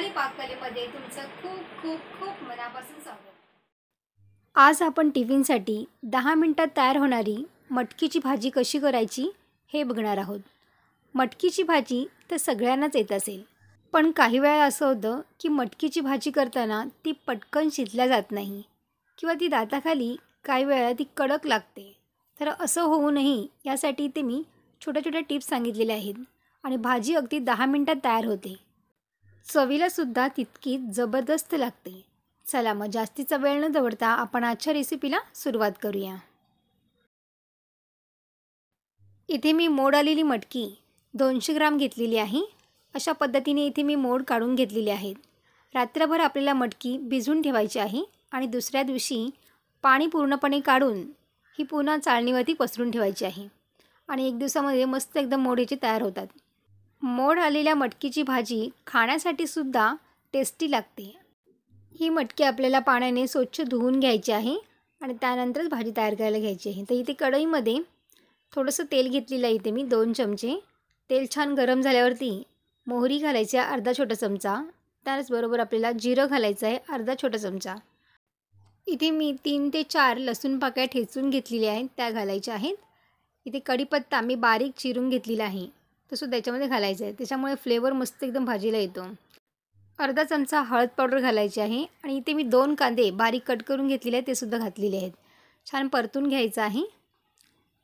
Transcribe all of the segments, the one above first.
रुमाली पाककलेमध्ये तुमचं खूप खूप खूप मनापासून स्वागत। आज आपण टिफिनसाठी 10 मिनिटात तयार होणारी मटकीची भाजी कशी करायची हे बघणार आहोत। मटकीची भाजी तर सगळ्यांनाच येत असेल, पण काही वेळा असं होतं की मटकीची भाजी करताना ती पटकन शिजल्या जात नाही किंवा ती दाताखाली काही वेळा ती कडक लागते। तर असं होऊ नये यासाठी ते मी छोट्या छोट्या टिप्स सांगितलेल्या आहेत आणि भाजी अगदी 10 मिनिटात तयार होते। चवीला सुद्धा तितकीच जबरदस्त लागते। चला मग जास्तीचा वेळ न दवडता आपण आजच्या रेसिपीला सुरुवात करूया। इथे मी मोड आलेली मटकी 200 ग्राम घेतलेली आहे। अशा पद्धतीने इथे मी मोड काढून घेतलेले आहेत। रात्रभर आपल्याला मटकी भिजवून ठेवायची आहे आणि दुसऱ्या दिवशी पाणी पूर्णपणे काढून ही पुन्हा चाळणीवरती पसरून ठेवायची आहे आणि एक दिवसामध्ये मस्त एकदम मोड याचे तयार होतात। मोड आलेल्या मटकीची भाजी खाण्यासाठी सुद्धा टेस्टी लागते। ही मटकी आपल्याला पाण्याने स्वच्छ धुवून घ्यायची आहे आणि त्यानंतरच भाजी तयार करायला घ्यायची आहे। तर इथे कढईमध्ये थोडंसं तेल घेतलेलं आहे। इथे मी 2 चमचे तेल छान गरम झाल्यावरती मोहरी घालायची आहे अर्धा छोटा चमचा, त्याचबरोबर आपल्याला जिरं घालायचं आहे अर्धा छोटा चमचा। इथे मी 3 ते 4 लसूण पाकळ्या ठेचून घेतलेल्या आहेत त्या घालायच्या आहेत। इथे कढीपत्ता मी बारीक चिरून घेतलेला आहे तो सुद्धा त्याच्यामध्ये घालायचा आहे, त्याच्यामुळे फ्लेवर मस्त एकदम भाजीला येतो। अर्धा चमचा हळद पावडर घालायची आहे आणि इथे मी 2 कांदे बारीक कट करून घेतलेले आहेत ते सुद्धा घातलेले आहेत। छान परतून घ्यायचं आहे।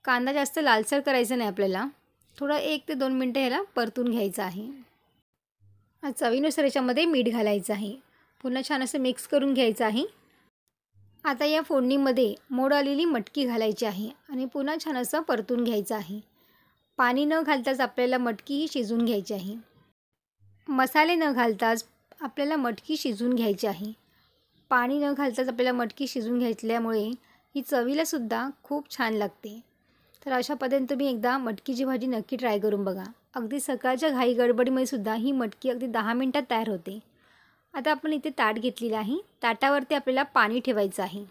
कांदा जास्त लालसर करायचा नाही आपल्याला, थोडं 1 ते 2 मिनटं ह्याला परतून घ्यायचं आहे। चवीनुसार याच्यामध्ये मीठ घालायचं आहे। पुन्हा छान असं मिक्स करून घ्यायचं आहे। आता या फोडणीमध्ये मोड आलेली मटकी घालायची आहे आणि पुन्हा छान असं परतून घ्यायचं आहे। पाणी न घालताच आपल्याला मटकी ही शिजवून घ्यायची आहे। मसाले न घालताच आपल्याला मटकी शिजवून घ्यायची आहे। पाणी न घालताच आपल्याला मटकी शिजवून घेतल्यामुळे ही चवीला सुद्धा खूप छान लागते। तर अशा पद्धतीने तुम्ही एकदा मटकीची भाजी नक्की ट्राय करून बघा। अगदी सकाळच्या घाई गडबडीमध्ये सुद्धा ही मटकी अगदी 10 मिनिटात तयार होते। आता आपण इथे ताट घेतलेलं आहे, ताटावरती आपल्याला पाणी ठेवायचं आहे।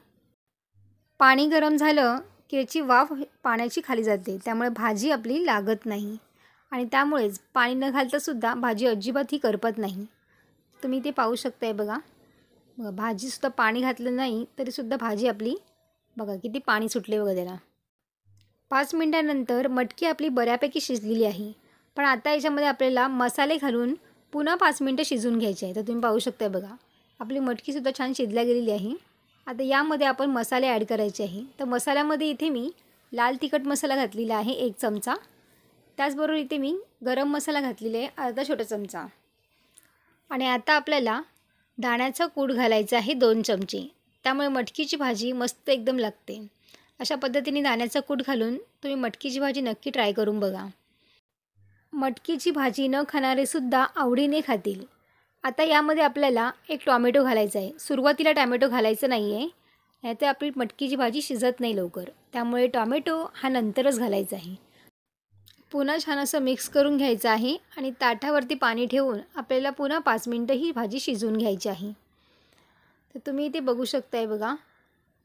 पाणी गरम झालं की याची वाफ पाण्याची खाली जाते, त्यामुळे भाजी आपली लागत नाही आणि त्यामुळेच पाणी न घालता सुद्धा भाजी अजिबात ही करपत नाही। तुम्ही ते पाहू शकताय बघा, भाजीसुद्धा पाणी घातलं नाही तरीसुद्धा भाजी आपली बघा किती पाणी सुटले बघा त्याला। 5 मिनिटांनंतर मटकी आपली बऱ्यापैकी शिजलेली आहे, पण आता याच्यामध्ये आपल्याला मसाले घालून पुन्हा 5 मिनिटं शिजवून घ्यायचे आहे। तर तुम्ही पाहू शकताय बघा आपली मटकीसुद्धा छान शिजल्या गेलेली आहे। आता यामध्ये आपण मसाले ॲड करायचे आहे। तर मसाल्यामध्ये इथे मी लाल तिखट मसाला घातलेला आहे 1 चमचा, त्याचबरोबर इथे मी गरम मसाला घातलेला आहे अर्धा छोटा चमचा आणि आता आपल्याला दाण्याचा कूट घालायचा आहे 2 चमचे, त्यामुळे मटकीची भाजी मस्त एकदम लागते। अशा पद्धतीने दाण्याचा कूट घालून तुम्ही मटकीची भाजी नक्की ट्राय करून बघा। मटकीची भाजी न खाणारेसुद्धा आवडीने खातील। आता यामध्ये आपल्याला 1 टोमॅटो घालायचा आहे। सुरुवातीला टोमॅटो घालायचं नाही आहे, नाहीतर आपली मटकीची भाजी शिजत नाही लवकर, त्यामुळे टोमॅटो हा नंतरच घालायचा आहे। पुन्हा छान असं मिक्स करून घ्यायचं आहे आणि ताटावरती पाणी ठेवून आपल्याला पुन्हा 5 मिनिटं ही भाजी शिजवून घ्यायची आहे। तर तुम्ही इथे बघू शकताय बघा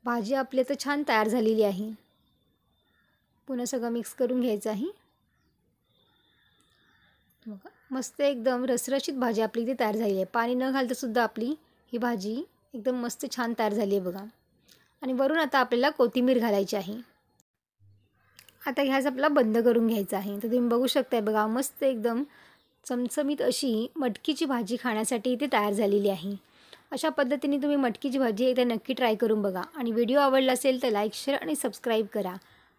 भाजी आपली तर छान तयार झालेली आहे। पुन्हा सगळं मिक्स करून घ्यायचं आहे। बघा मस्त एकदम रसरशीत भाजी आपली इथे तयार झाली आहे। पाणी न घालता सुद्धा आपली ही भाजी एकदम मस्त छान तयार झाली आहे बघा। आणि वरून आता आपल्याला कोथिंबीर घालायची आहे। आता गॅस आपला बंद करून घ्यायचा आहे। तर तुम्ही बघू शकताय बघा मस्त एकदम चमचमीत अशी मटकीची भाजी खाण्यासाठी इथे तयार झालेली आहे। अशा पद्धतीने तुम्ही मटकीची भाजी एकदा नक्की ट्राय करून बघा आणि व्हिडिओ आवडला असेल तर लाईक, शेअर आणि सबस्क्राईब करा।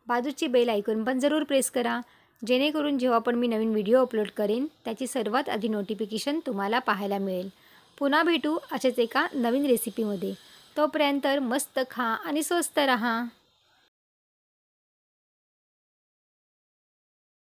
बाजूची बेल आयकॉन पण जरूर प्रेस करा, जेणेकरून जेव्हा पण मी नवीन व्हिडिओ अपलोड करेन त्याची सर्वात आधी नोटिफिकेशन तुम्हाला पाहायला मिळेल। पुन्हा भेटू अशाच एका नवीन रेसिपीमध्ये। तोपर्यंत मस्त खा आणि स्वस्त रहा।